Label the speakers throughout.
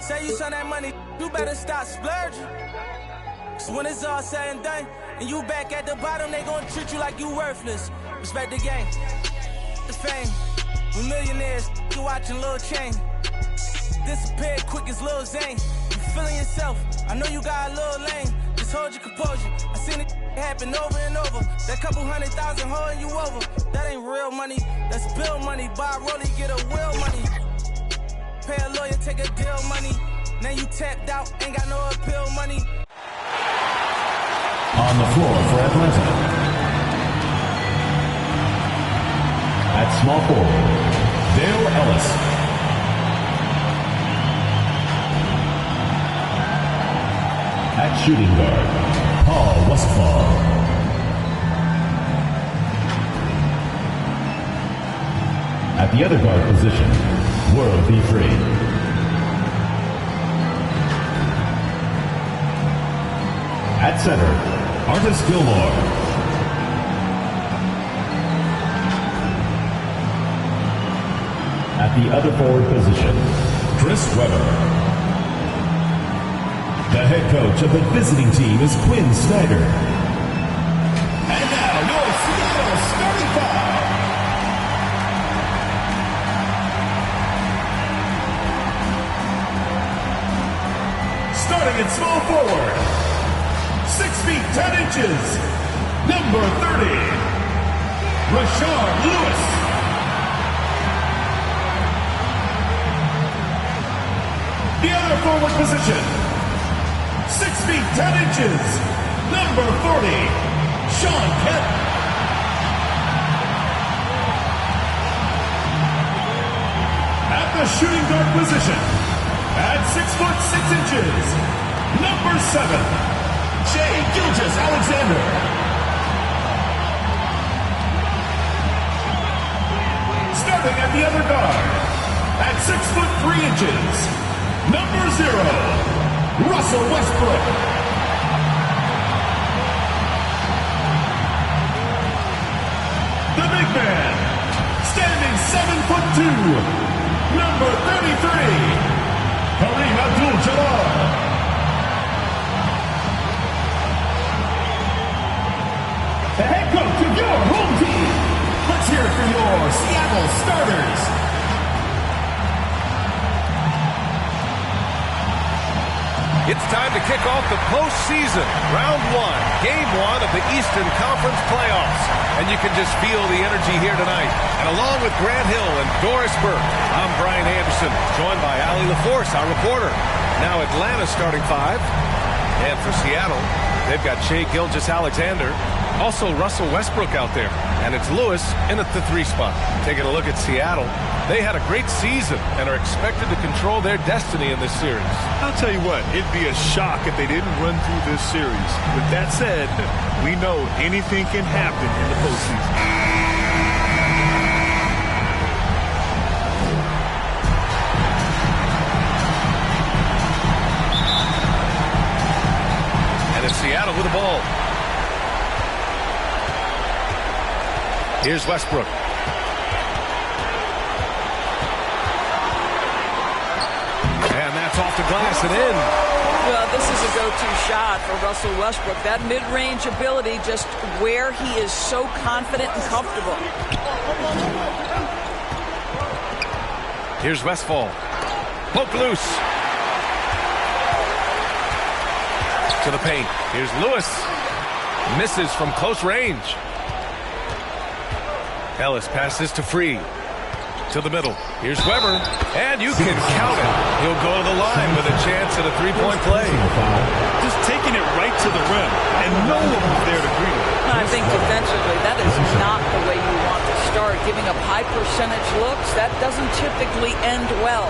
Speaker 1: Say you spend that money, you better stop splurging. Cause when it's all said and done, and you back at the bottom, they gon' treat you like you worthless. Respect the game, the fame. We millionaires, you watching Lil Chain. Disappear quick as Lil Zane. You feeling yourself, I know you got a little lane. Just hold your composure, I seen it happen over and over. That couple 100,000 holding you over. That ain't real money, that's bill money. Buy a rollie, get a will money. Pay a lawyer, take a deal money. Now you tapped out, ain't got no appeal money.
Speaker 2: On the floor for Atlanta. At small forward, Dale Ellis. At shooting guard, Paul Westphal. At the other guard position, World Be Free. At center, Artis Gilmore. At the other forward position, Chris Webber. The head coach of the visiting team is Quinn Snyder. And now, your Seattle starting five. Starting at small forward, 6 feet 10 inches, number 30, Rashard Lewis. The other forward position, 6 feet 10 inches, number 40, Sean Kemp. At the shooting guard position, at 6 foot 6 inches, number 7, Jay Gilgeous-Alexander. Starting at the other guard, at 6 foot 3 inches, number 0, Russell Westbrook. The big man, standing 7 foot 2, number 33, Kareem Abdul-Jabbar. The head coach of your home team. Let's hear it for your Seattle starters.
Speaker 3: It's time to kick off the postseason, round 1, game 1 of the Eastern Conference playoffs. And you can just feel the energy here tonight. And along with Grant Hill and Doris Burke, I'm Brian Anderson, joined by Allie LaForce, our reporter. Now Atlanta starting 5. And for Seattle, they've got Shai Gilgeous-Alexander. Also Russell Westbrook out there. And it's Lewis in at the 3 spot. Taking a look at Seattle, they had a great season and are expected to control their destiny in this series.
Speaker 4: I'll tell you what, it'd be a shock if they didn't run through this series. With that said, we know anything can happen in the postseason.
Speaker 3: And it's Seattle with the ball. Here's Westbrook. And that's off the glass and in.
Speaker 5: Well, this is a go-to shot for Russell Westbrook. That mid-range ability, just where he is so confident and comfortable.
Speaker 3: Here's Westphal. Poke loose. To the paint. Here's Lewis. Misses from close range. Ellis passes to Free. To the middle. Here's Weber. And you can count it. He'll go to the line with a chance at a 3-point play.
Speaker 4: Just taking it right to the rim. And no one was there to greet him.
Speaker 5: I think defensively, that is not the way you want to start. Giving up high percentage looks, that doesn't typically end well.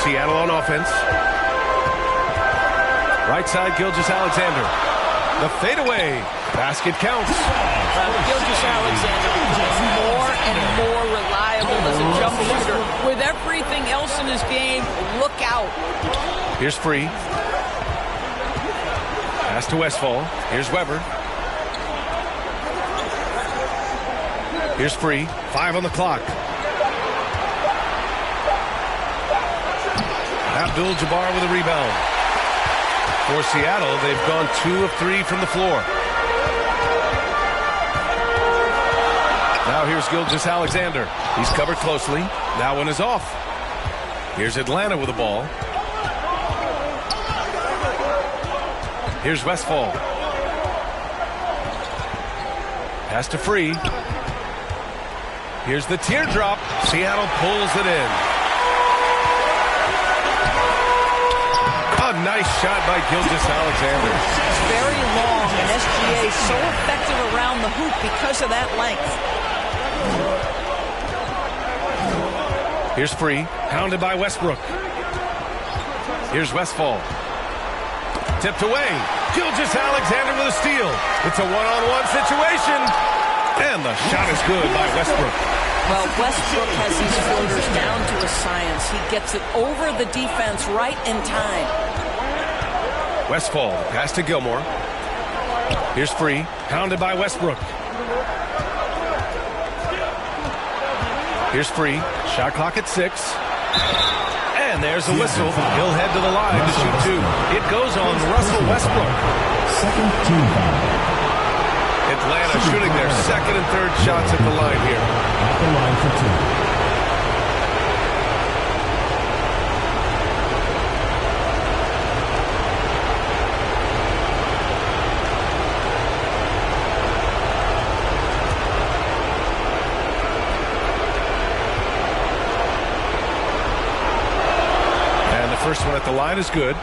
Speaker 3: Seattle on offense. Right side, Gilgeous-Alexander. The fadeaway. Basket counts.
Speaker 5: Gilgeous-Alexander becomes more and more reliable as a jump shooter. With everything else in his game, look out.
Speaker 3: Here's Free. Pass to Westphal. Here's Weber. Here's free. 5 on the clock. Abdul-Jabbar with a rebound. For Seattle, they've gone 2 of 3 from the floor. Now here's Gilgeous-Alexander. He's covered closely. That one is off. Here's Atlanta with the ball. Here's Westphal. Pass to Free. Here's the teardrop. Seattle pulls it in. A nice shot by Gilgeous-Alexander.
Speaker 5: It's very long, and SGA is so effective around the hoop because of that length.
Speaker 3: Here's Free. Pounded by Westbrook. Here's Westphal. Tipped away. Gilgeous-Alexander with a steal. It's a one-on-one situation. And the shot is good by Westbrook.
Speaker 5: Well, Westbrook has these floaters down to a science. He gets it over the defense right in time.
Speaker 3: Westphal. Pass to Gilmore. Here's Free. Pounded by Westbrook. Here's Free. Shot clock at 6. And there's a whistle. He'll head to the line to shoot 2. It goes on Russell Westbrook.
Speaker 2: Second team foul.
Speaker 3: Atlanta shooting their second and third shots at the line here.
Speaker 2: At the line for 2.
Speaker 3: First one at the line is good.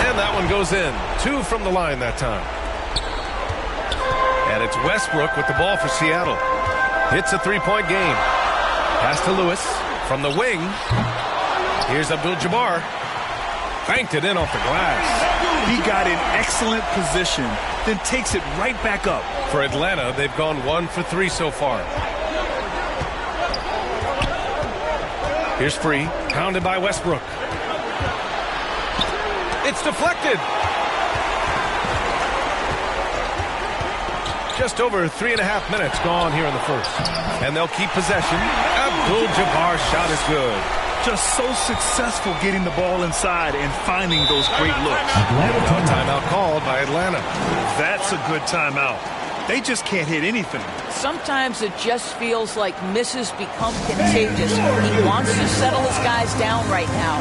Speaker 3: And that one goes in. 2 from the line that time. And it's Westbrook with the ball for Seattle. It's a 3-point game. Pass to Lewis from the wing. Here's Abdul-Jabbar. Banked it in off the glass.
Speaker 4: He got in excellent position, then takes it right back up.
Speaker 3: For Atlanta, they've gone 1 for 3 so far. Here's Free. Pounded by Westbrook. It's deflected. Just over 3.5 minutes gone here in the first. And they'll keep possession. Abdul-Jabbar's shot is good.
Speaker 4: Just so successful getting the ball inside and finding those great looks.
Speaker 3: No timeout called by Atlanta.
Speaker 4: That's a good timeout. They just can't hit anything.
Speaker 5: Sometimes it just feels like misses become contagious. He wants to settle his guys down right now.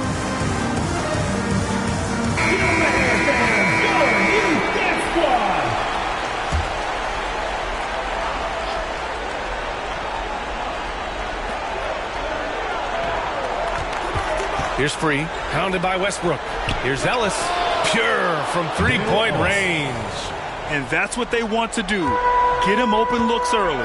Speaker 3: Here's Free. Pounded by Westbrook. Here's Ellis. Pure from 3-point range.
Speaker 4: And that's what they want to do. Get him open looks early.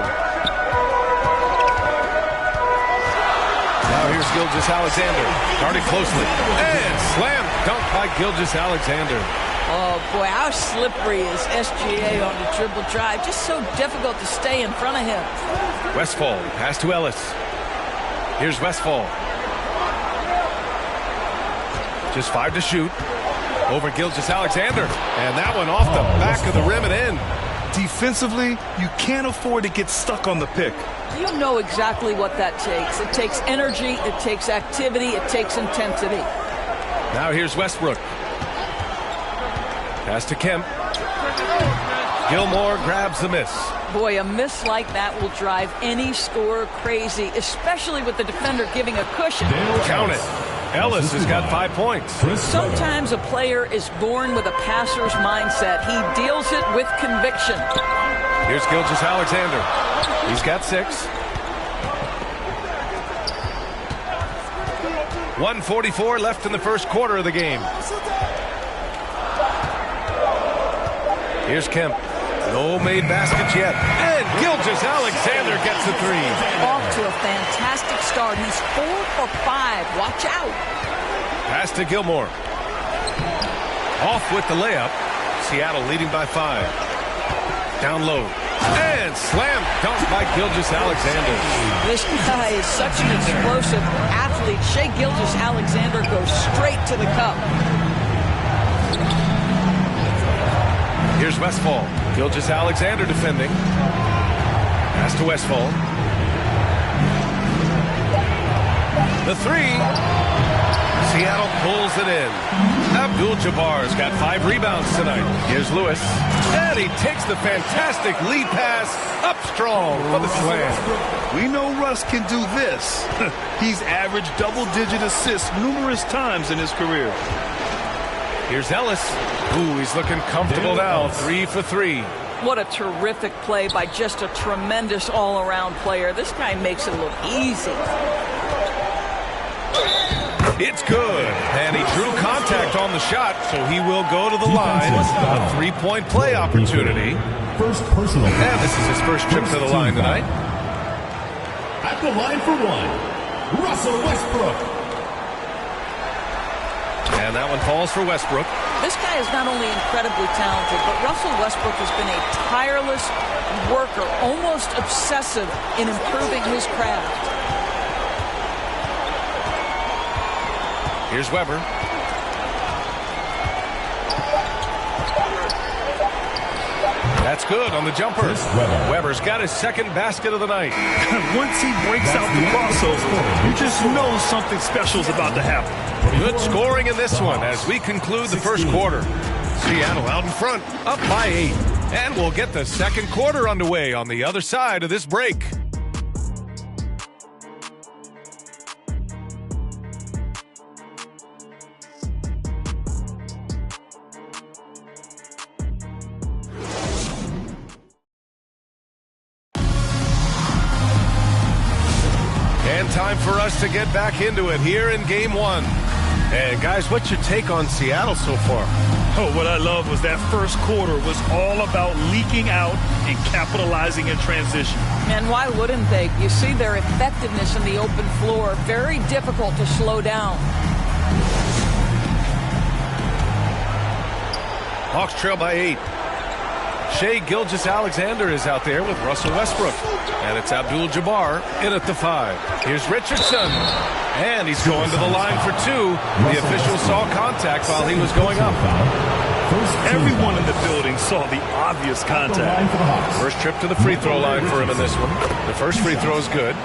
Speaker 3: Now here's Gilgeous-Alexander. Guarded closely. And slam dunk by Gilgeous-Alexander.
Speaker 5: Oh, boy, how slippery is SGA on the dribble drive. Just so difficult to stay in front of him.
Speaker 3: Westphal. Pass to Ellis. Here's Westphal. Just 5 to shoot. Over Gilgeous-Alexander. And that one off the back of the rim and in.
Speaker 4: Defensively, you can't afford to get stuck on the pick.
Speaker 5: You know exactly what that takes. It takes energy, it takes activity, it takes intensity.
Speaker 3: Now here's Westbrook. Pass to Kemp. Gilmore grabs the miss.
Speaker 5: Boy, a miss like that will drive any scorer crazy, especially with the defender giving a cushion.
Speaker 3: Count it. Ellis has got 5 points.
Speaker 5: Sometimes a player is born with a passer's mindset. He deals it with conviction.
Speaker 3: Here's Gilgeous-Alexander. He's got 6. 1:44 left in the first quarter of the game. Here's Kemp. No made baskets yet. And Gilgeous-Alexander gets the 3.
Speaker 5: Off to a fantastic start. He's 4 for 5. Watch out.
Speaker 3: Pass to Gilmore. Off with the layup. Seattle leading by 5. Down low. And slam dunk by Gilgeous-Alexander.
Speaker 5: This guy is such an explosive athlete. athlete, Shai Gilgeous-Alexander goes straight to the cup.
Speaker 3: Here's Westphal. Gilgeous-Alexander defending. Pass to Westphal. The three. Seattle pulls it in. Abdul-Jabbar's got 5 rebounds tonight. Here's Lewis. And he takes the fantastic lead pass up strong for the slam.
Speaker 4: We know Russ can do this. He's averaged double-digit assists numerous times in his career.
Speaker 3: Here's Ellis. Ooh, he's looking comfortable now. 3 for 3.
Speaker 5: What a terrific play by just a tremendous all-around player. This guy makes it look easy.
Speaker 3: It's good. And he drew contact on the shot, so he will go to the line. A 3-point play opportunity.
Speaker 2: First personal.
Speaker 3: And this is his first trip to the line tonight.
Speaker 2: At the line for one, Russell Westbrook.
Speaker 3: And that one falls for Westbrook.
Speaker 5: This guy is not only incredibly talented, but Russell Westbrook has been a tireless worker, almost obsessive in improving his craft.
Speaker 3: Here's Weber. That's good on the jumper. Weber's got his second basket of the night.
Speaker 4: Once he breaks out the crossover, you just know something special is about to happen.
Speaker 3: Good scoring in this one as we conclude the first quarter. Seattle out in front, up by 8. And we'll get the second quarter underway on the other side of this break. And time for us to get back into it here in Game 1. And guys, what's your take on Seattle so far?
Speaker 4: Oh, what I love was that first quarter was all about leaking out and capitalizing in transition.
Speaker 5: And why wouldn't they? You see their effectiveness in the open floor. Very difficult to slow down.
Speaker 3: Hawks trail by 8. Shai Gilgeous-Alexander is out there with Russell Westbrook. And it's Abdul-Jabbar in at the 5. Here's Richardson. And he's going to the line for 2. The official saw contact while he was going up.
Speaker 4: Everyone in the building saw the obvious contact.
Speaker 3: First trip to the free throw line for him in this one. The first free throw is good.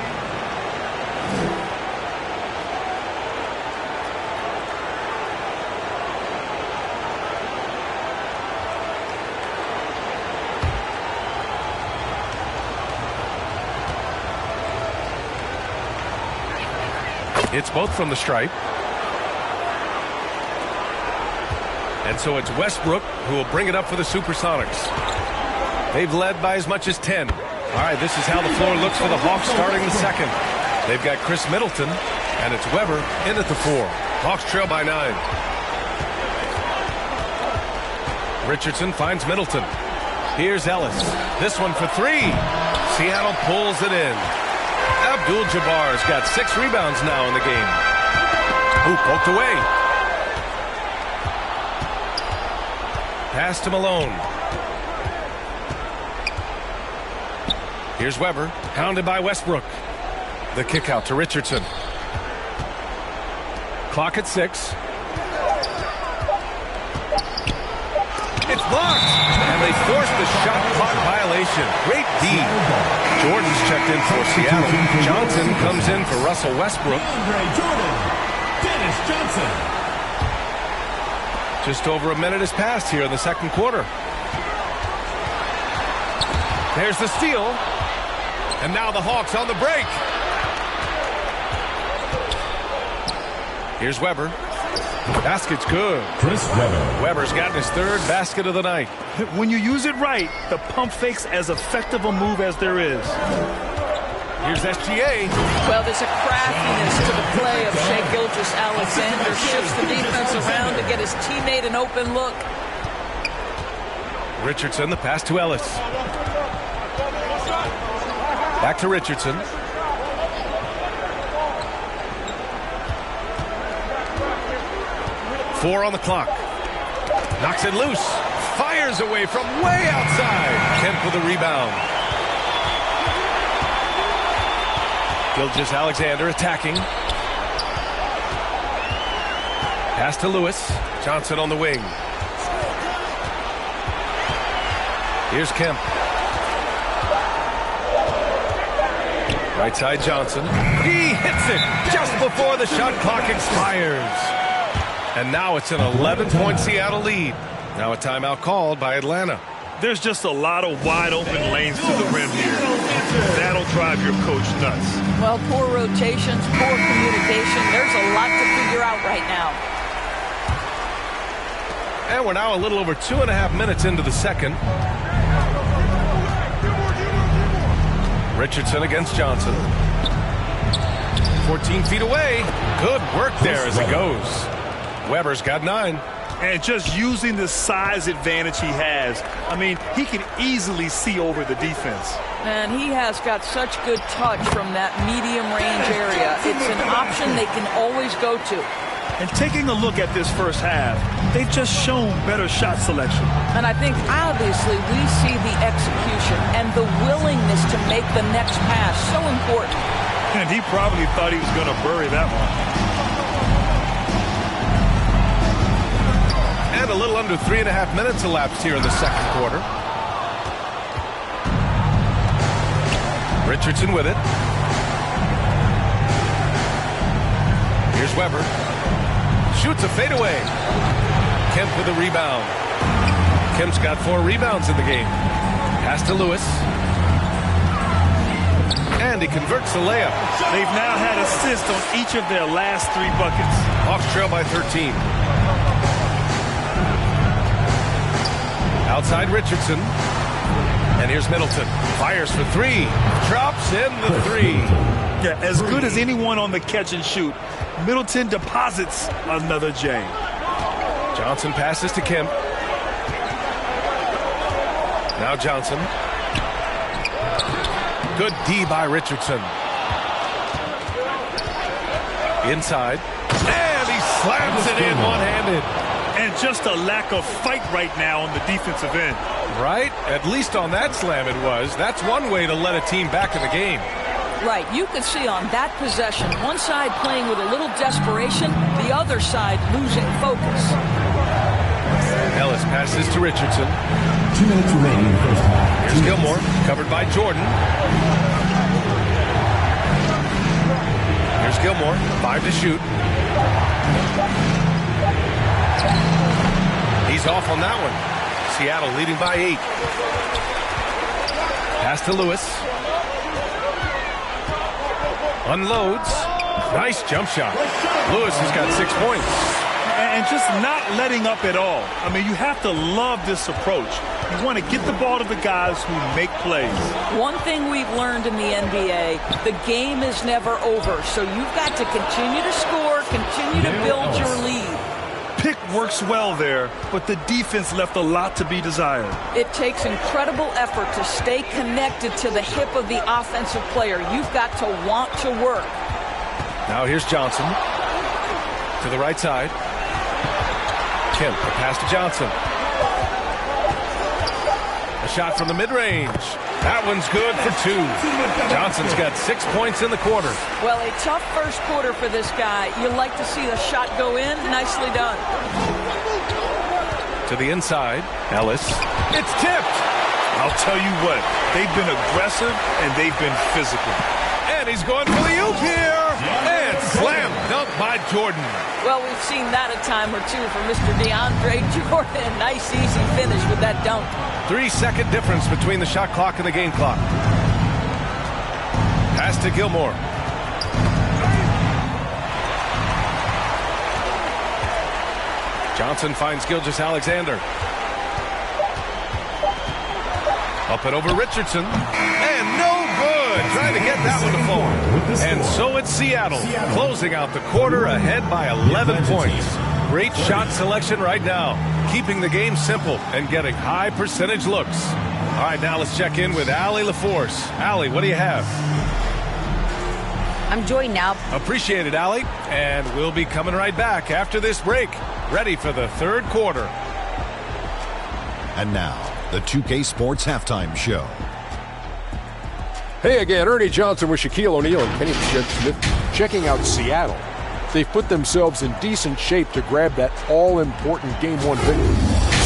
Speaker 3: It's both from the stripe. And so it's Westbrook who will bring it up for the Supersonics. They've led by as much as 10. All right, this is how the floor looks for the Hawks starting the second. They've got Chris Middleton, and it's Weber in at the 4. Hawks trail by 9. Richardson finds Middleton. Here's Ellis. This one for 3. Seattle pulls it in. Abdul-Jabbar's got 6 rebounds now in the game. Ooh, poked away. Pass to Malone. Here's Weber, hounded by Westbrook. The kick out to Richardson. Clock at 6. It's blocked, and they forced the shot clock violation. Great D. Jordan's checked in for Seattle. Johnson comes in for Russell Westbrook.
Speaker 2: Dennis Johnson.
Speaker 3: Just over a minute has passed here in the second quarter. There's the steal. And now the Hawks on the break. Here's Weber. Basket's good.
Speaker 2: Chris Weber.
Speaker 3: Weber's gotten his 3rd basket of the night.
Speaker 4: When you use it right, the pump fake's as effective a move as there is.
Speaker 3: Here's SGA.
Speaker 5: Well, there's a craftiness to the play of Shai Gilgeous-Alexander. Shifts the defense around to get his teammate an open look.
Speaker 3: Richardson, the pass to Ellis. Back to Richardson. Four on the clock. Knocks it loose. Fires away from way outside. Kemp with a rebound. Gilgeous-Alexander attacking. Pass to Lewis. Johnson on the wing. Here's Kemp. Right side Johnson. He hits it just before the shot clock expires. And now it's an 11-point Seattle lead. Now a timeout called by Atlanta.
Speaker 4: There's just a lot of wide open lanes to the rim here. That'll drive your coach nuts.
Speaker 5: Well, poor rotations, poor communication. There's a lot to figure out right now.
Speaker 3: And we're now a little over 2.5 minutes into the second. Richardson against Johnson. 14 feet away. Good work there as it goes. Weber's got 9.
Speaker 4: And just using the size advantage he has, I mean, he can easily see over the defense.
Speaker 5: And he has got such good touch from that medium range area. It's an option they can always go to.
Speaker 4: And taking a look at this first half, they've just shown better shot selection.
Speaker 5: And I think obviously we see the execution and the willingness to make the next pass so important.
Speaker 4: And he probably thought he was going to bury that one.
Speaker 3: And a little under 3.5 minutes elapsed here in the second quarter. Richardson with it. Here's Weber. Shoots a fadeaway. Kemp with the rebound. Kemp's got 4 rebounds in the game. Pass to Lewis. And he converts the layup.
Speaker 4: They've now had assists on each of their last 3 buckets.
Speaker 3: Hawks trail by 13. Outside Richardson. And here's Middleton. Fires for 3. Drops in the 3.
Speaker 4: Yeah, as good as anyone on the catch and shoot. Middleton deposits another J.
Speaker 3: Johnson passes to Kemp. Now Johnson. Good D by Richardson. Inside. And he slams it in one-handed.
Speaker 4: And just a lack of fight right now on the defensive end.
Speaker 3: Right? At least on that slam it was. That's one way to let a team back in the game.
Speaker 5: Right, you could see on that possession, one side playing with a little desperation, the other side losing focus.
Speaker 3: Ellis passes to Richardson.
Speaker 2: 2 minutes remaining in the first half.
Speaker 3: Here's Gilmore, covered by Jordan. Here's Gilmore, 5 to shoot. He's off on that one. Seattle leading by 8. Pass to Lewis. Unloads. Nice jump shot. Lewis has got 6 points.
Speaker 4: And just not letting up at all. I mean, you have to love this approach. You want to get the ball to the guys who make plays.
Speaker 5: One thing we've learned in the NBA, the game is never over. So you've got to continue to score, continue to build your lead.
Speaker 4: Pick works well there, but the defense left a lot to be desired.
Speaker 5: It takes incredible effort to stay connected to the hip of the offensive player. You've got to want to work.
Speaker 3: Now here's Johnson. To the right side. Kemp, the pass to Johnson. A shot from the mid-range. That one's good for 2. Johnson's got 6 points in the quarter.
Speaker 5: Well, a tough first quarter for this guy. You like to see the shot go in. Nicely done.
Speaker 3: To the inside. Ellis. It's tipped.
Speaker 4: I'll tell you what, they've been aggressive and they've been physical.
Speaker 3: And he's going for the oop here. And slam dunk by Jordan.
Speaker 5: Well, we've seen that a time or two from Mr. DeAndre Jordan. Nice, easy finish with that dunk.
Speaker 3: 3-second difference between the shot clock and the game clock. Pass to Gilmore. Johnson finds Gilgeous-Alexander. Up and over Richardson. And no good. Trying to get that one to fall. And so it's Seattle closing out the quarter ahead by 11 points. Great shot selection right now, keeping the game simple and getting high percentage looks. All right, now let's check in with Allie LaForce. Allie, what do you have?
Speaker 6: I'm joined now.
Speaker 3: Appreciate it, Allie. And we'll be coming right back after this break, ready for the third quarter.
Speaker 7: And now, the 2K Sports Halftime Show.
Speaker 8: Hey again, Ernie Johnson with Shaquille O'Neal and Kenny Smith checking out Seattle.
Speaker 6: they've put themselves in decent shape to grab that all-important Game 1 victory.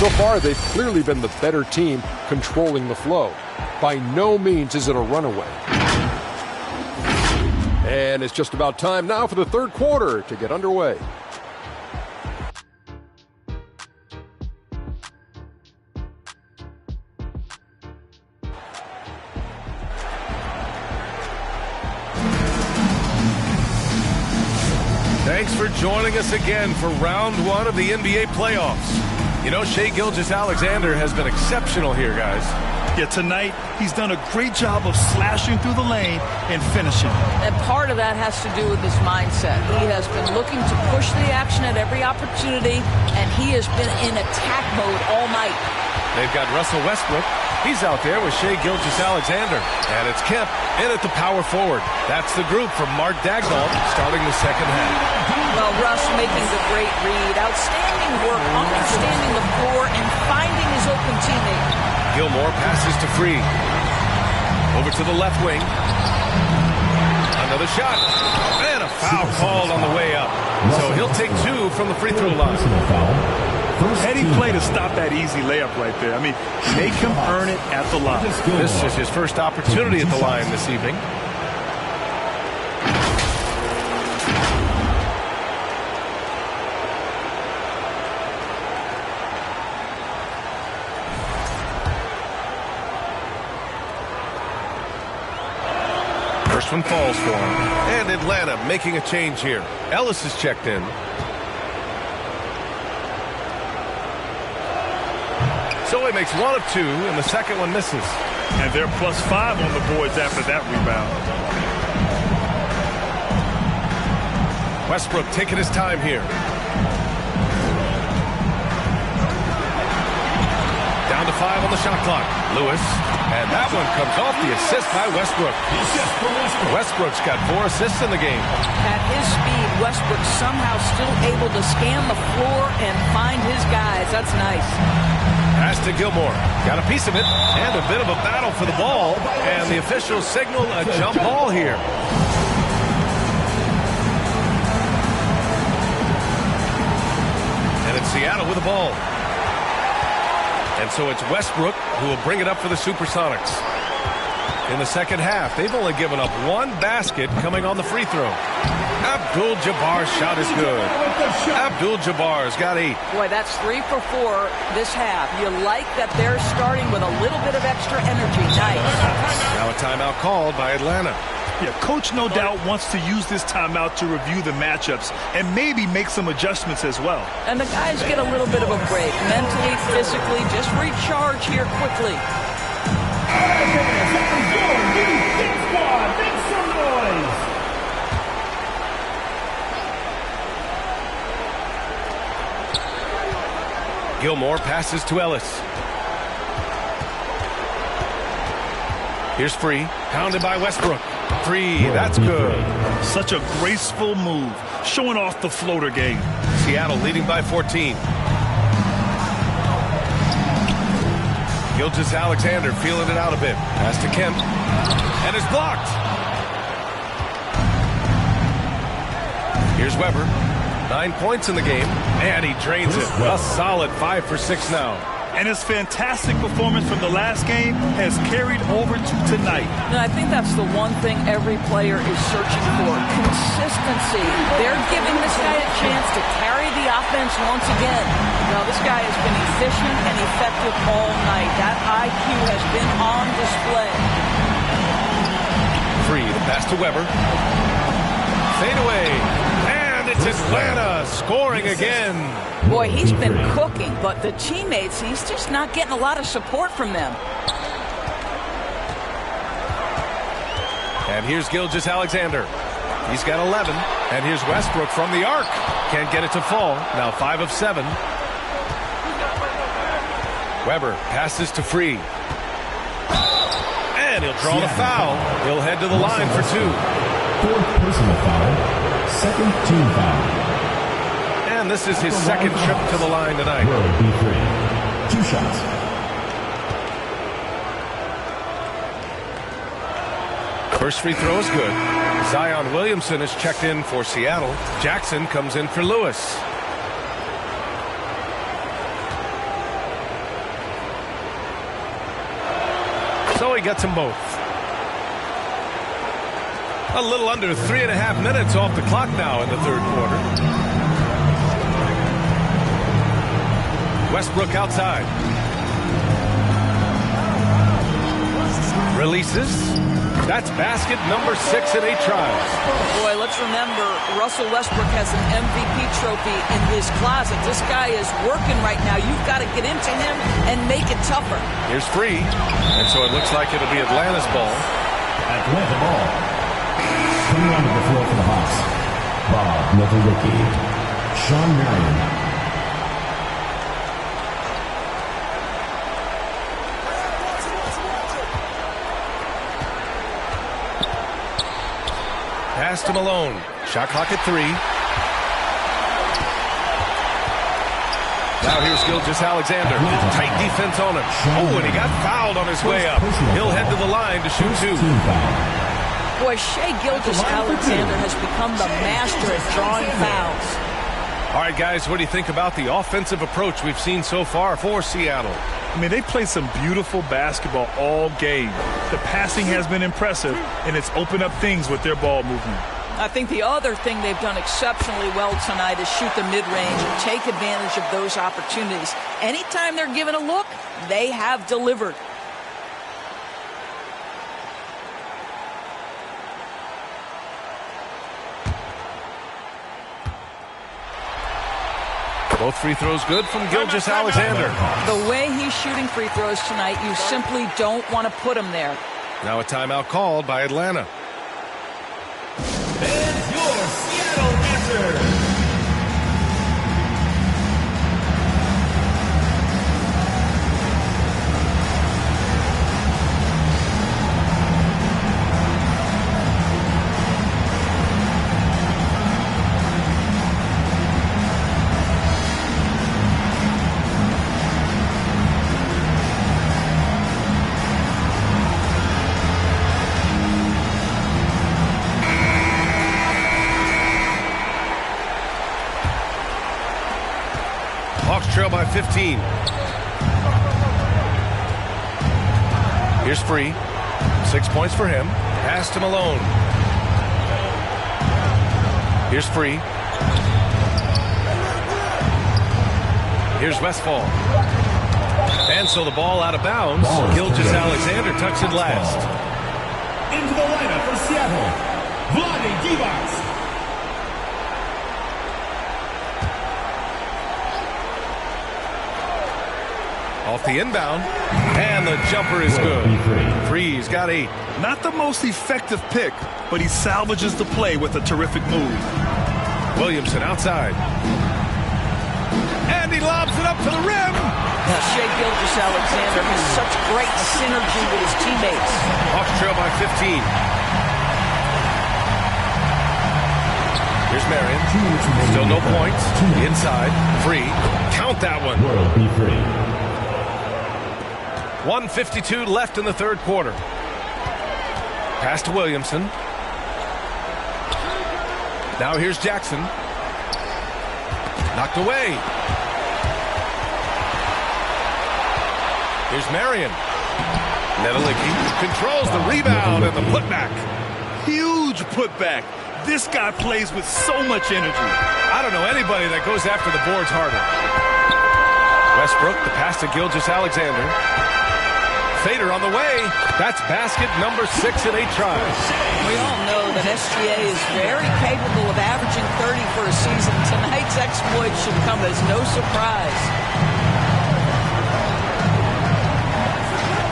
Speaker 6: So far, they've clearly been the better team controlling the flow. By no means is it a runaway. And it's just about time now for the third quarter to get underway.
Speaker 3: Thanks for joining us again for round one of the NBA playoffs. You know, Shai Gilgeous-Alexander has been exceptional here, guys.
Speaker 4: Yeah, tonight he's done a great job of slashing through the lane and finishing.
Speaker 5: And part of that has to do with his mindset. He has been looking to push the action at every opportunity, and he has been in attack mode all night.
Speaker 3: They've got Russell Westbrook. He's out there with Shai Gilgeous-Alexander. And it's Kemp in at the power forward. That's the group from Mark Daigneault starting the second half.
Speaker 5: Well, Russ making the great read. Outstanding work, understanding the floor, and finding his open teammate.
Speaker 3: Gilmore passes to Free. Over to the left wing. Another shot. And a foul called on the way up. So he'll take two from the free throw line.
Speaker 4: Heady play to stop that easy layup right there. I mean, make him earn it at the line.
Speaker 3: This is his first opportunity at the line this evening. First one falls for him. And Atlanta making a change here. Ellis is checked in. So he makes one of two, and the second one misses.
Speaker 4: And they're +5 on the boards after that rebound.
Speaker 3: Westbrook taking his time here. Down to 5 on the shot clock. Lewis. And that one comes off the assist by Westbrook. Westbrook's got 4 assists in the game.
Speaker 5: At his speed, Westbrook somehow still able to scan the floor and find his guys. That's nice.
Speaker 3: Pass to Gilmore. Got a piece of it. And a bit of a battle for the ball. And the officials signal a jump ball here. And it's Seattle with the ball. And so it's Westbrook who will bring it up for the Supersonics. In the second half, they've only given up 1 basket coming on the free throw. Abdul-Jabbar's shot is good. Abdul-Jabbar's got 8.
Speaker 5: Boy, that's 3 for 4 this half. You like that they're starting with a little bit of extra energy. Nice.
Speaker 3: Now a timeout called by Atlanta.
Speaker 4: Yeah, coach no doubt wants to use this timeout to review the matchups and maybe make some adjustments as well.
Speaker 5: And the guys get a little bit of a break. Mentally, physically, just recharge here quickly.
Speaker 3: Gilmore passes to Ellis. Here's Free. Pounded by Westbrook. Free. That's good.
Speaker 4: Such a graceful move. Showing off the floater game.
Speaker 3: Seattle leading by 14. Gilgeous-Alexander feeling it out a bit. Pass to Kemp. And it's blocked. Here's Weber. 9 points in the game. And he drains it. A solid 5 for 6 now.
Speaker 4: And his fantastic performance from the last game has carried over to tonight.
Speaker 5: And I think that's the one thing every player is searching for. Consistency. They're giving this guy a chance to carry the offense once again. Now, this guy has been efficient and effective all night. That IQ has been on display.
Speaker 3: Free. The pass to Weber. Fade away. And it's Atlanta scoring again.
Speaker 5: Boy, he's been cooking, but the teammates, he's just not getting a lot of support from them.
Speaker 3: And here's Gilgeous-Alexander. He's got 11. And here's Westbrook from the arc. Can't get it to fall. Now 5 of 7. Weber passes to Free. And he'll draw the foul. He'll head to the line for 2.
Speaker 2: 4th personal foul. 2nd team foul.
Speaker 3: And this is his second trip to the line tonight.
Speaker 2: B3. 2 shots.
Speaker 3: First free throw is good. Zion Williamson is checked in for Seattle. Jackson comes in for Lewis. So he gets them both. A little under 3.5 minutes off the clock now in the third quarter. Westbrook outside. Releases. That's basket number 6 in 8 tries.
Speaker 5: Boy, let's remember, Russell Westbrook has an MVP trophy in his closet. This guy is working right now. You've got to get into him and make it tougher.
Speaker 3: Here's free. And so it looks like it'll be Atlanta's ball.
Speaker 2: Atlanta ball. Coming onto the floor for the Hawks. Bob Nowitzki. Sean Marion.
Speaker 3: Pass to Malone. Shot clock at 3. Now here's Gilgeous-Alexander. Tight defense on him. Oh, and he got fouled on his way up. He'll head to the line to shoot 2.
Speaker 5: Boy, Shai Gilgeous-Alexander has become the master at drawing fouls.
Speaker 3: All right, guys, what do you think about the offensive approach we've seen so far for Seattle?
Speaker 4: I mean, they played some beautiful basketball all game. The passing has been impressive, and it's opened up things with their ball movement.
Speaker 5: I think the other thing they've done exceptionally well tonight is shoot the mid-range and take advantage of those opportunities. Anytime they're given a look, they have delivered.
Speaker 3: Both free throws good from Gilgeous-Alexander.
Speaker 5: The way he's shooting free throws tonight, you simply don't want to put him there.
Speaker 3: Now a timeout called by Atlanta.
Speaker 2: And your Seattle answer.
Speaker 3: Trail by 15. Here's free. 6 points for him. Pass to Malone. Here's free. Here's Westfall. And so the ball out of bounds. Gilgeous-Alexander tucks it last.
Speaker 2: Into the lineup for Seattle, Vlade Divac.
Speaker 3: Off the inbound, and the jumper is good. Free's got 8.
Speaker 4: Not the most effective pick, but he salvages the play with a terrific move.
Speaker 3: Williamson outside. And he lobs it up to the rim.
Speaker 5: Now, Shai Gilgeous-Alexander has such great synergy with his teammates.
Speaker 3: Hawks trail by 15. Here's Marion. Still no points. Inside. Free. Count that one. 1:52 left in the third quarter. Pass to Williamson. Now here's Jackson. Knocked away. Here's Marion. Nedelicki controls the rebound and the putback.
Speaker 4: Huge putback. This guy plays with so much energy.
Speaker 3: I don't know anybody that goes after the boards harder. Westbrook, the pass to Gilgeous-Alexander. Fader on the way. That's basket number 6 in 8 tries.
Speaker 5: We all know that SGA is very capable of averaging 30 for a season. Tonight's exploit should come as no surprise.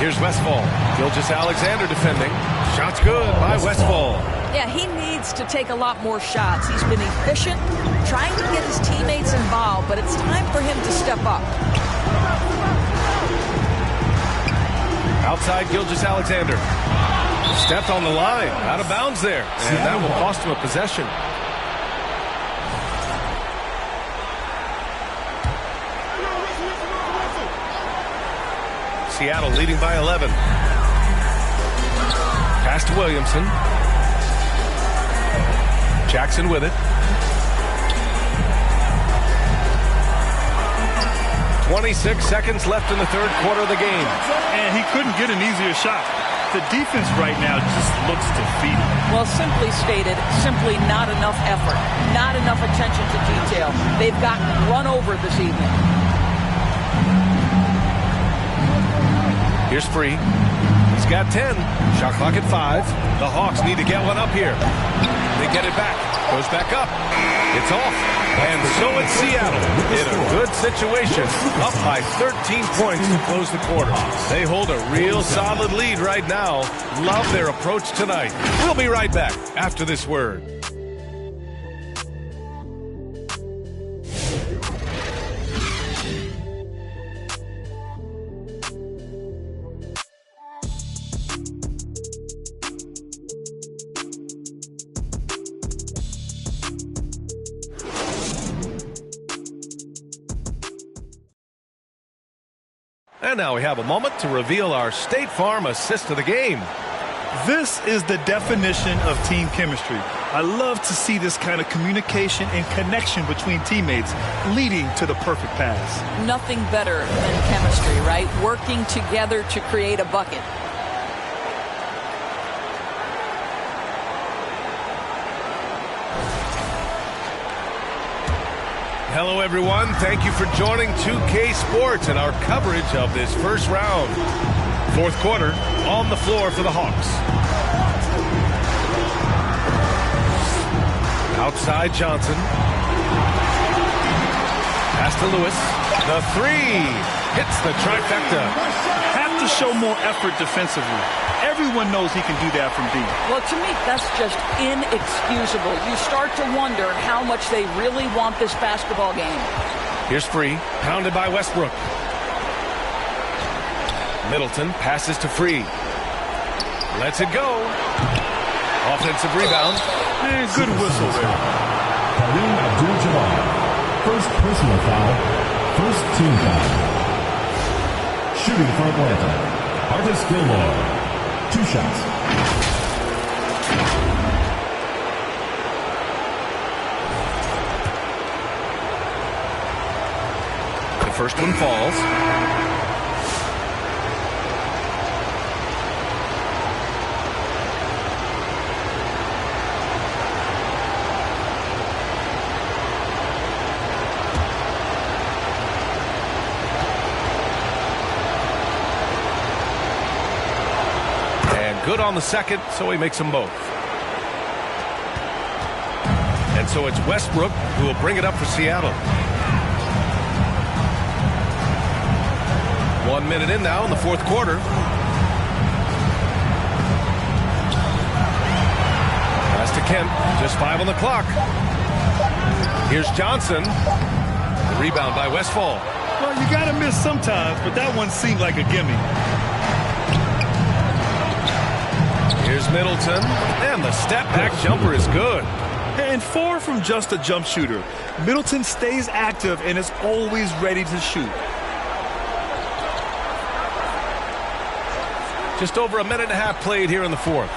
Speaker 3: Here's Westfall. Gilgeous-Alexander defending. Shot's good by Westfall.
Speaker 5: Yeah, he needs to take a lot more shots. He's been efficient, trying to get his teammates involved, but it's time for him to step up.
Speaker 3: Outside Gilgeous-Alexander. Stepped on the line. Out of bounds there. And that will cost him a possession. Seattle leading by 11. Pass to Williamson. Jackson with it. 26 seconds left in the third quarter of the game.
Speaker 4: And he couldn't get an easier shot. The defense right now just looks defeated.
Speaker 5: Well, simply stated, simply not enough effort, not enough attention to detail. They've gotten run over this evening.
Speaker 3: Here's Free. He's got 10. Shot clock at 5. The Hawks need to get one up here. They get it back. Goes back up. It's off. And so it's Seattle in a good situation. Up by 13 points to close the quarter. They hold a real solid lead right now. Love their approach tonight. We'll be right back after this word. And now we have a moment to reveal our State Farm assist of the game.
Speaker 4: This is the definition of team chemistry. I love to see this kind of communication and connection between teammates leading to the perfect pass.
Speaker 5: Nothing better than chemistry, right? Working together to create a bucket.
Speaker 3: Hello, everyone. Thank you for joining 2K Sports and our coverage of this first round. Fourth quarter on the floor for the Hawks. Outside Johnson. Pass to Lewis. The three hits the trifecta.
Speaker 4: Have to show more effort defensively. Everyone knows he can do that from deep.
Speaker 5: Well, to me, that's just inexcusable. You start to wonder how much they really want this basketball game.
Speaker 3: Here's Free, pounded by Westbrook. Middleton passes to Free. Lets it go. Offensive rebound.
Speaker 4: And good whistle there.
Speaker 2: Kareem Abdul-Jabbar. First personal foul. First team foul. Shooting for Atlanta. Artis Gilmore. 2 shots.
Speaker 3: The first one falls. Good on the second, so he makes them both. And so it's Westbrook who will bring it up for Seattle. 1 minute in now in the fourth quarter. Pass to Kemp, just 5 on the clock. Here's Johnson. The rebound by Westfall.
Speaker 4: Well, you got to miss sometimes, but that one seemed like a gimme.
Speaker 3: Here's Middleton, and the step-back jumper is good.
Speaker 4: And far from just a jump shooter, Middleton stays active and is always ready to shoot.
Speaker 3: Just over a minute and a half played here in the fourth.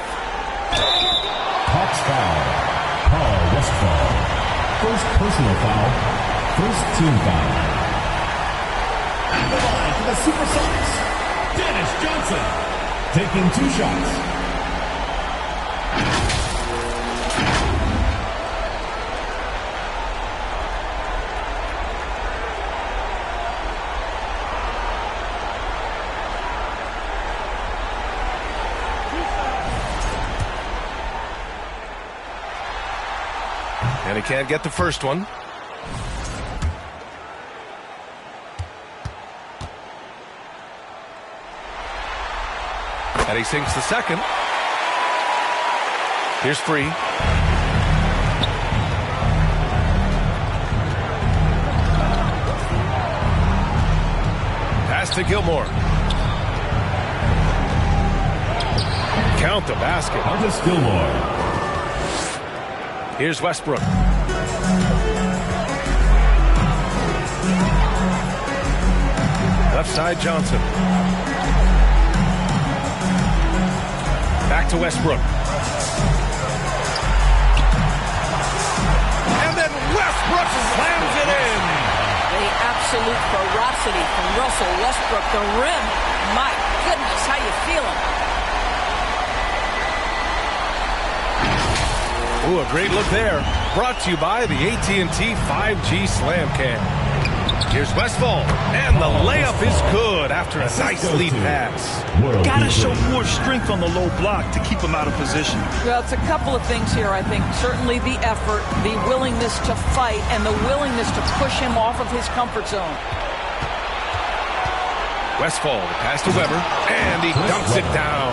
Speaker 2: Hawks foul. Paul Westphal. First personal foul. First team foul. At the line for the Supersonics, Dennis Johnson. Taking 2 shots.
Speaker 3: And he can't get the first one. And he sinks the second. Here's Free. Pass to Gilmore. Count the basket.
Speaker 2: Artis Gilmore.
Speaker 3: Here's Westbrook. Left side Johnson. Back Back to Westbrook. And then Westbrook slams it in.
Speaker 5: The absolute ferocity from Russell Westbrook. The rim. My goodness, how you feeling?
Speaker 3: Ooh, a great look there. Brought to you by the AT&T 5G Slam Cam. Here's Westfall, and the layup is good after a nice lead pass.
Speaker 4: Gotta show more strength on the low block to keep him out of position.
Speaker 5: Well, it's a couple of things here, I think. Certainly the effort, the willingness to fight, and the willingness to push him off of his comfort zone.
Speaker 3: Westfall, the pass to Weber, and he dunks it down.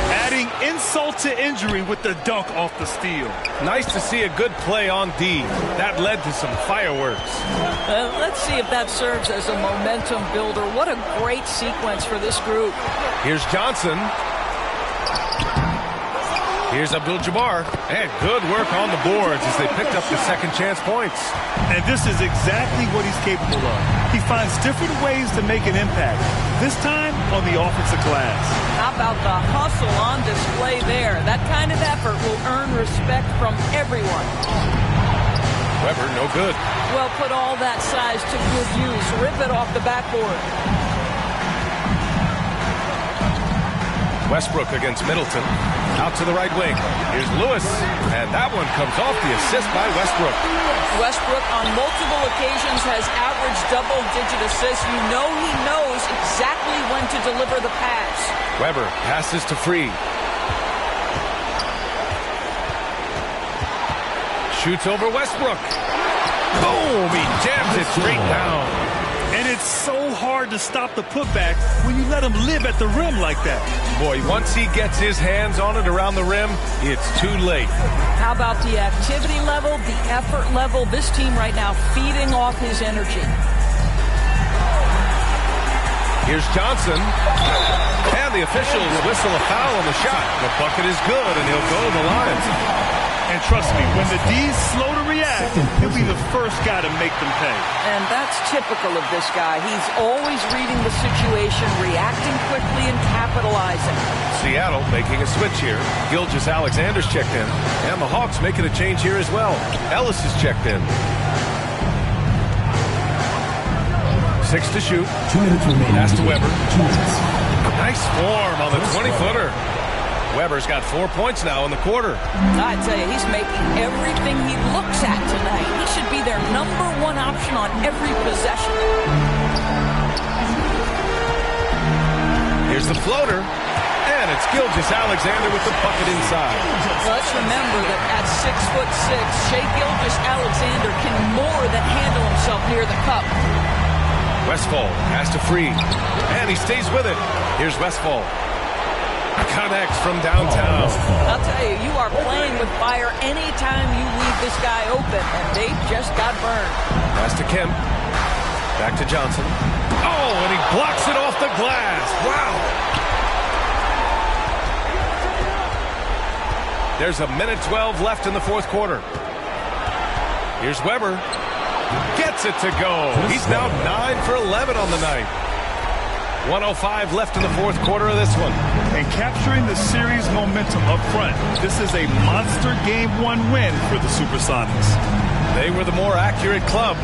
Speaker 4: Adding insult to injury with the dunk off the steal.
Speaker 3: Nice to see a good play on D. That led to some fireworks.
Speaker 5: Let's see if that serves as a momentum builder. What a great sequence for this group.
Speaker 3: Here's Johnson. Here's Abdul-Jabbar. And good work on the boards as they picked up the second chance points.
Speaker 4: And this is exactly what he's capable of. He finds different ways to make an impact. This time on the offensive glass.
Speaker 5: How about the hustle on display there? That kind of effort will earn respect from everyone.
Speaker 3: Weber, no good.
Speaker 5: Well, put all that size to good use. Rip it off the backboard.
Speaker 3: Westbrook against Middleton. Out to the right wing. Here's Lewis. And that one comes off the assist by Westbrook.
Speaker 5: Westbrook on multiple occasions has averaged double-digit assists. You know he knows exactly when to deliver the pass.
Speaker 3: Weber passes to Free. Shoots over Westbrook. Boom! He jams it straight down.
Speaker 4: And it's so hard to stop the putback when you let him live at the rim like that.
Speaker 3: Boy, once he gets his hands on it around the rim, it's too late.
Speaker 5: How about the activity level, the effort level? This team right now feeding off his energy.
Speaker 3: Here's Johnson. And the officials whistle a foul on the shot. The bucket is good, and he'll go to the line.
Speaker 4: And trust me, when the D's slow to react, he'll be the first guy to make them pay.
Speaker 5: And that's typical of this guy. He's always reading the situation, reacting quickly, and capitalizing.
Speaker 3: Seattle making a switch here. Gilgeous-Alexander's checked in. And the Hawks making a change here as well. Ellis is checked in. 6 to shoot.
Speaker 2: 2 minutes remaining.
Speaker 3: Pass to Weber.
Speaker 2: 2 minutes.
Speaker 3: Nice form on the 20-footer. Weber's got 4 points now in the quarter.
Speaker 5: I tell you, he's making everything he looks at tonight. He should be their #1 option on every possession.
Speaker 3: Here's the floater. And it's Gilgeous-Alexander with the bucket inside.
Speaker 5: Let's remember that at 6'6", Shai Gilgeous-Alexander can more than handle himself near the cup.
Speaker 3: Westfall has to Free. And he stays with it. Here's Westfall. Connects from downtown.
Speaker 5: I'll tell you, you are playing with fire anytime you leave this guy open, and they just got burned.
Speaker 3: Pass to Kemp. Back to Johnson. Oh, and he blocks it off the glass. Wow. There's 1:12 left in the fourth quarter. Here's Weber. Gets it to go. He's now 9 for 11 on the night. 1:05 left in the fourth quarter of this one.
Speaker 4: And capturing the series momentum up front. This is a monster Game 1 win for the Supersonics.
Speaker 3: They were the more accurate club.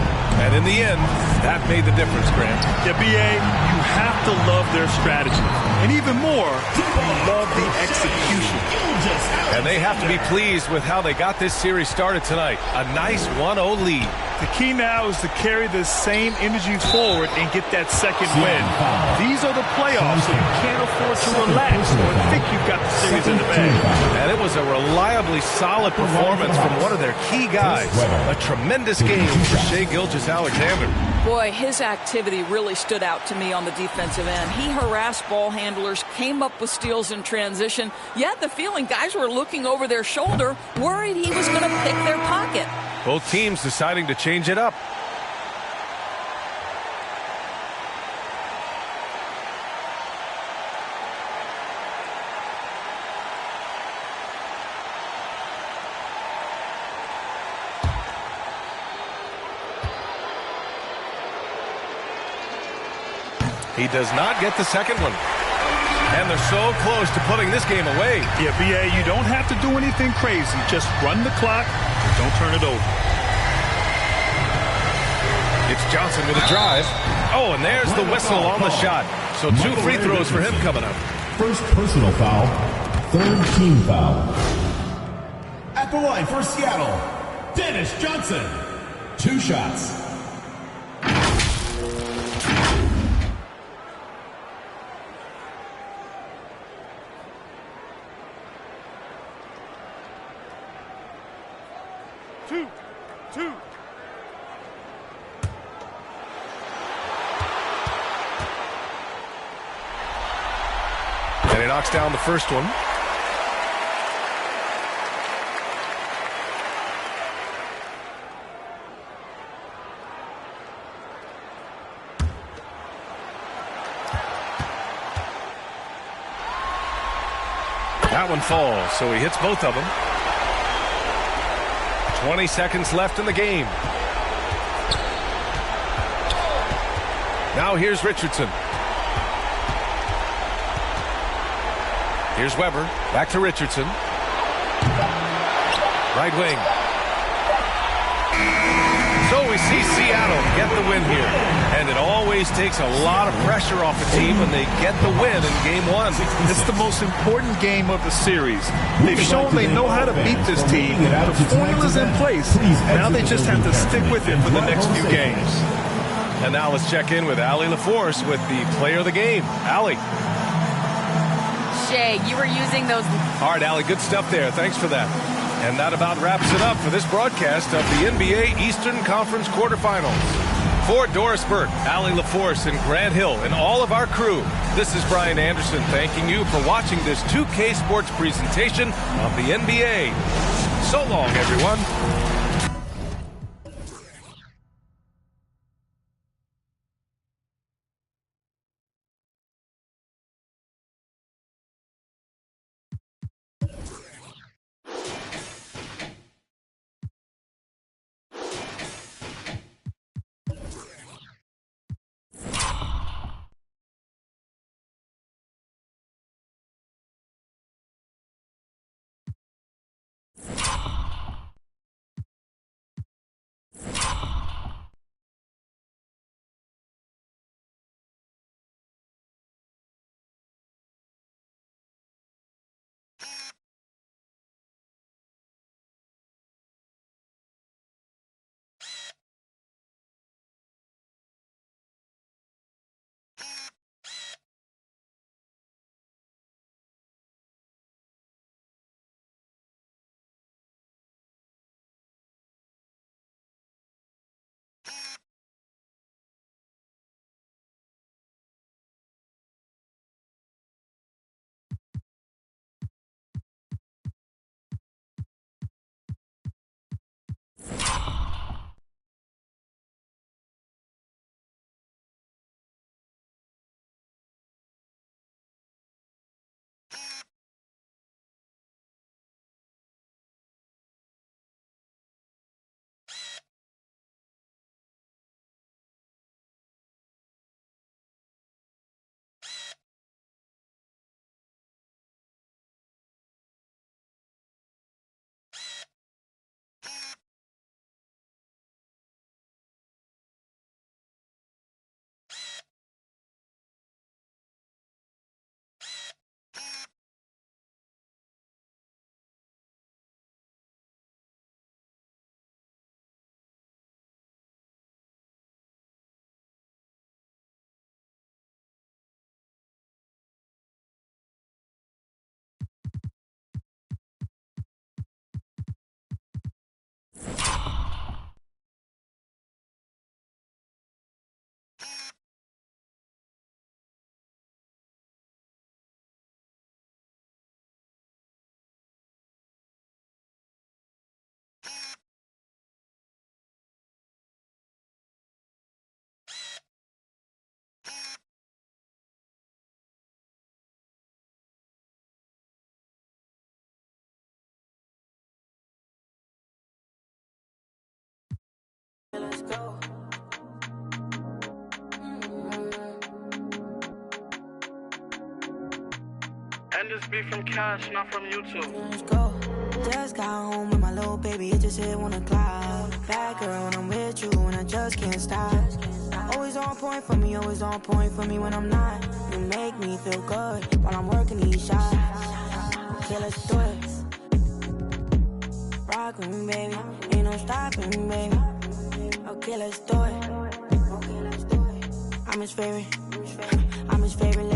Speaker 3: And in the end, that made the difference, Grant.
Speaker 4: Yeah, B.A., you have to love their strategy. And even more, you love the execution.
Speaker 3: And they have to be pleased with how they got this series started tonight. A nice 1-0 lead.
Speaker 4: The key now is to carry this same energy forward and get that second win. These are the playoffs, so you can't afford to relax or think you've got the series in the bag.
Speaker 3: And it was a reliably solid performance from one of their key guys. A tremendous game for Shai Gilgeous-Alexander.
Speaker 5: Boy, his activity really stood out to me on the defensive end. He harassed ball handlers, came up with steals in transition, yet the feeling guys were looking over their shoulder, worried he was going to pick their pocket.
Speaker 3: Both teams deciding to change it up. He does not get the second one. And they're so close to putting this game away.
Speaker 4: Yeah, B.A., you don't have to do anything crazy. Just run the clock and don't turn it over.
Speaker 3: It's Johnson with a drive. Oh, and there's the whistle on the shot. So 2 free throws for him coming up.
Speaker 2: First personal foul, third team foul. At the line for Seattle, Dennis Johnson. 2 shots.
Speaker 3: Two. And he knocks down the first one. That one falls, so he hits both of them. 20 seconds left in the game. Now here's Richardson. Here's Weber. Back to Richardson. Right wing. So we see Seattle get the win here. And it always takes a lot of pressure off a team when they get the win in Game 1.
Speaker 4: It's the most important game of the series. They've shown they know how to beat this team. The formula's in place. Now they just have to stick with it for the next few games.
Speaker 3: And now let's check in with Allie LaForce with the player of the game. Allie.
Speaker 8: Shay, you were using those.
Speaker 3: All right, Allie, good stuff there. Thanks for that. And that about wraps it up for this broadcast of the NBA Eastern Conference quarterfinals. For Doris Burke, Allie LaForce, and Grant Hill, and all of our crew, this is Brian Anderson thanking you for watching this 2K Sports presentation of the NBA. So long, everyone.
Speaker 1: Let's go.
Speaker 8: And this be from Cash, not from YouTube.
Speaker 9: Let's go. Just got home with my little baby, it just hit 1 o'clock. Bad girl when I'm with you, and I just can't stop. Always on point for me, always on point for me when I'm not. You make me feel good while I'm working these shots. Okay, let's do it. Rock with me, baby, ain't no stopping, baby. Okay, let's do it. I'm his favorite